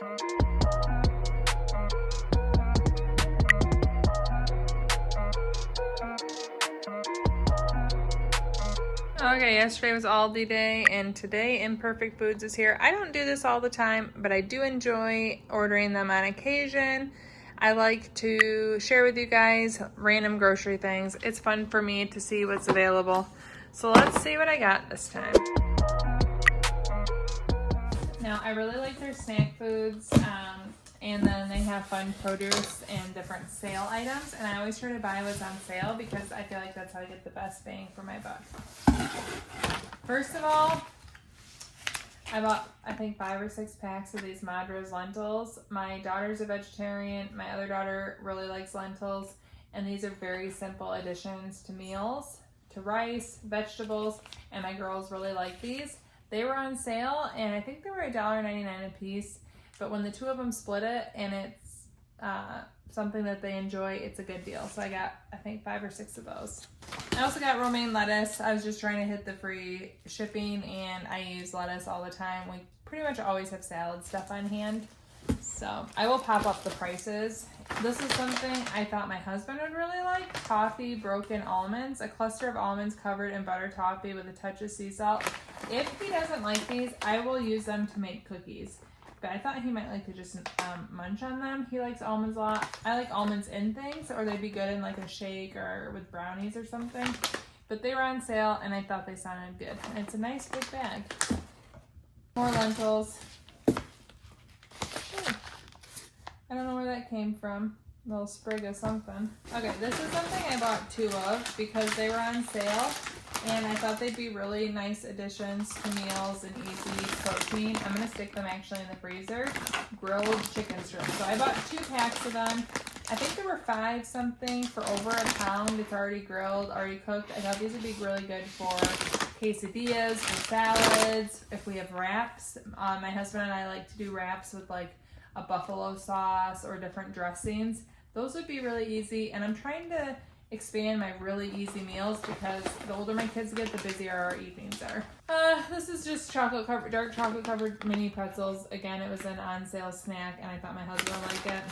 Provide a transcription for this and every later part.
Okay, yesterday was Aldi day, and today Imperfect Foods is here. I don't do this all the time, but I do enjoy ordering them on occasion. I like to share with you guys random grocery things. It's fun for me to see what's available. So let's see what I got this time. Now, I really like their snack foods, and then they have fun produce and different sale items, and I always try to buy what's on sale because I feel like that's how I get the best bang for my buck. First of all, I bought, I think, 5 or 6 packs of these Madras lentils. My daughter's a vegetarian. My other daughter really likes lentils, and these are very simple additions to meals, to rice, vegetables, and my girls really like these. They were on sale, and I think they were $1.99 a piece, but when the two of them split it, and it's something that they enjoy, it's a good deal. So I got, I think, 5 or 6 of those. I also got romaine lettuce. I was just trying to hit the free shipping, and I use lettuce all the time. We pretty much always have salad stuff on hand, so I will pop up the prices. This is something I thought my husband would really like. Toffee broken almonds, a cluster of almonds covered in butter toffee with a touch of sea salt. If he doesn't like these, I will use them to make cookies. But I thought he might like to just munch on them. He likes almonds a lot. I like almonds in things, or they'd be good in like a shake or with brownies or something. But they were on sale, and I thought they sounded good. And it's a nice big bag. More lentils. I don't know where that came from. A little sprig of something. Okay, this is something I bought 2 of because they were on sale, and I thought they'd be really nice additions to meals and easy protein. I'm going to stick them actually in the freezer. Grilled chicken strips. So I bought 2 packs of them. I think there were 5 something for over £1. It's already grilled, already cooked. I thought these would be really good for quesadillas, for salads, if we have wraps. My husband and I like to do wraps with like a buffalo sauce or different dressings. Those would be really easy, and I'm trying to expand my really easy meals because the older my kids get, the busier our evenings are. This is just dark chocolate covered mini pretzels. Again, it was an on sale snack, and I thought my husband would like it.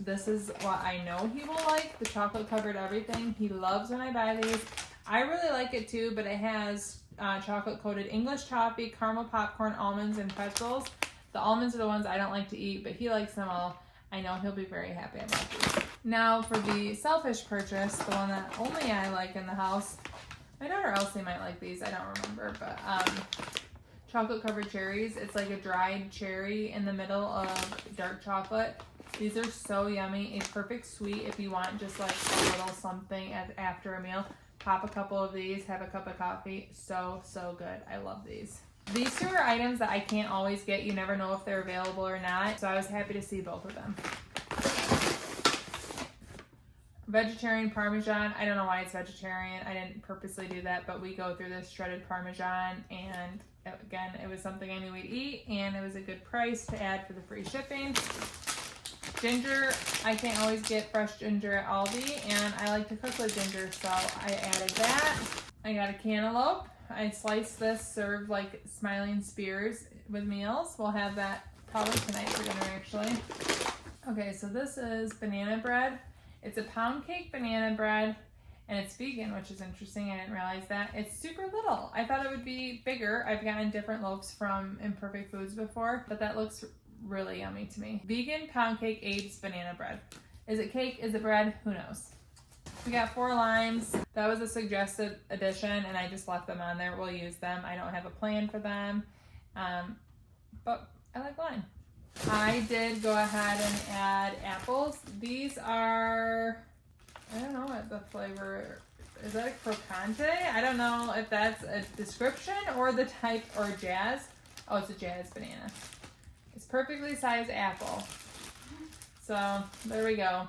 This is what I know he will like, the chocolate covered everything. He loves when I buy these. I really like it too, but it has chocolate coated English toffee, caramel popcorn, almonds, and pretzels. The almonds are the ones I don't like to eat, but he likes them all. I know he'll be very happy about these. Now for the selfish purchase, the one that only I like in the house. My daughter Elsie might like these, I don't remember, but chocolate covered cherries. It's like a dried cherry in the middle of dark chocolate. These are so yummy. A perfect sweet if you want just like a little something after a meal. Pop a couple of these, have a cup of coffee. So good. I love these. These 2 are items that I can't always get. You never know if they're available or not. So I was happy to see both of them. Vegetarian Parmesan. I don't know why it's vegetarian. I didn't purposely do that, but we go through this shredded Parmesan, and again, it was something I knew we'd eat, and it was a good price to add for the free shipping. Ginger. I can't always get fresh ginger at Aldi, and I like to cook with ginger, so I added that. I got a cantaloupe. I sliced this, served like smiling spears with meals. We'll have that probably tonight for dinner, actually. Okay, so this is banana bread. It's a pound cake banana bread, and it's vegan, which is interesting. I didn't realize that. It's super little. I thought it would be bigger. I've gotten different loaves from Imperfect Foods before, but that looks really yummy to me. Vegan pound cake Abe's banana bread. Is it cake? Is it bread? Who knows? We got 4 limes. That was a suggested addition, and I just left them on there. We'll use them. I don't have a plan for them, but I like lime. I did go ahead and add apples. These are, I don't know what the flavor is. That a crocante? I don't know if that's a description or the type, or jazz. Oh, it's a jazz banana. It's perfectly sized apple. So there we go.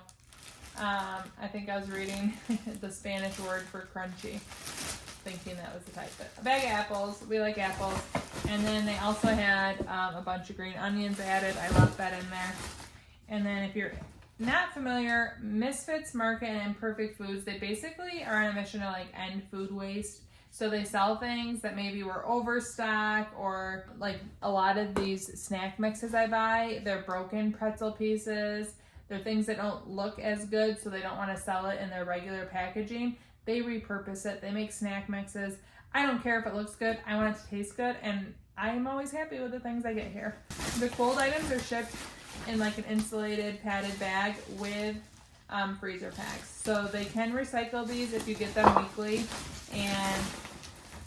I think I was reading the Spanish word for crunchy, thinking that was the type. But a bag of apples. We like apples. And then they also had a bunch of green onions added. I left that in there. And then if you're not familiar, Misfits Market and Imperfect Foods, they basically are on a mission to like end food waste. So they sell things that maybe were overstock, or like a lot of these snack mixes I buy, they're broken pretzel pieces. They're things that don't look as good, so they don't want to sell it in their regular packaging. They repurpose it. They make snack mixes. I don't care if it looks good. I want it to taste good, and I am always happy with the things I get here. The cold items are shipped in like an insulated padded bag with freezer packs. So they can recycle these if you get them weekly, and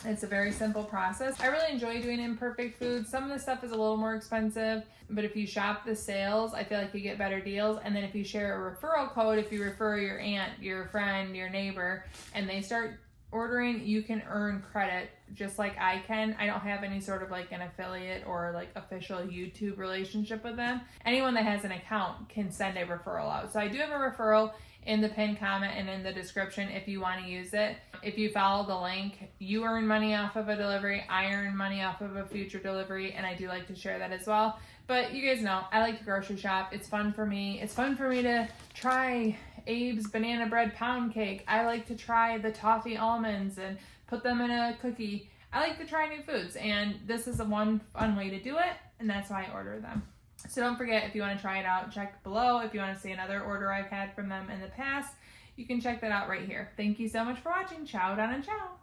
it's a very simple process. I really enjoy doing Imperfect Foods. Some of the stuff is a little more expensive, but if you shop the sales, I feel like you get better deals. And then if you share a referral code, if you refer your aunt, your friend, your neighbor, and they start ordering, you can earn credit just like I can. I don't have any sort of like an affiliate or like official YouTube relationship with them. Anyone that has an account can send a referral out. So I do have a referral in the pinned comment and in the description if you want to use it. If you follow the link, you earn money off of a delivery, I earn money off of a future delivery, and I do like to share that as well. But you guys know, I like to grocery shop. It's fun for me. It's fun for me to try Abe's banana bread pound cake. I like to try the toffee almonds and put them in a cookie. I like to try new foods, and this is one fun way to do it, and that's why I order them. So don't forget, if you want to try it out, check below. If you want to see another order I've had from them in the past, you can check that out right here. Thank you so much for watching. Ciao, Don, and ciao.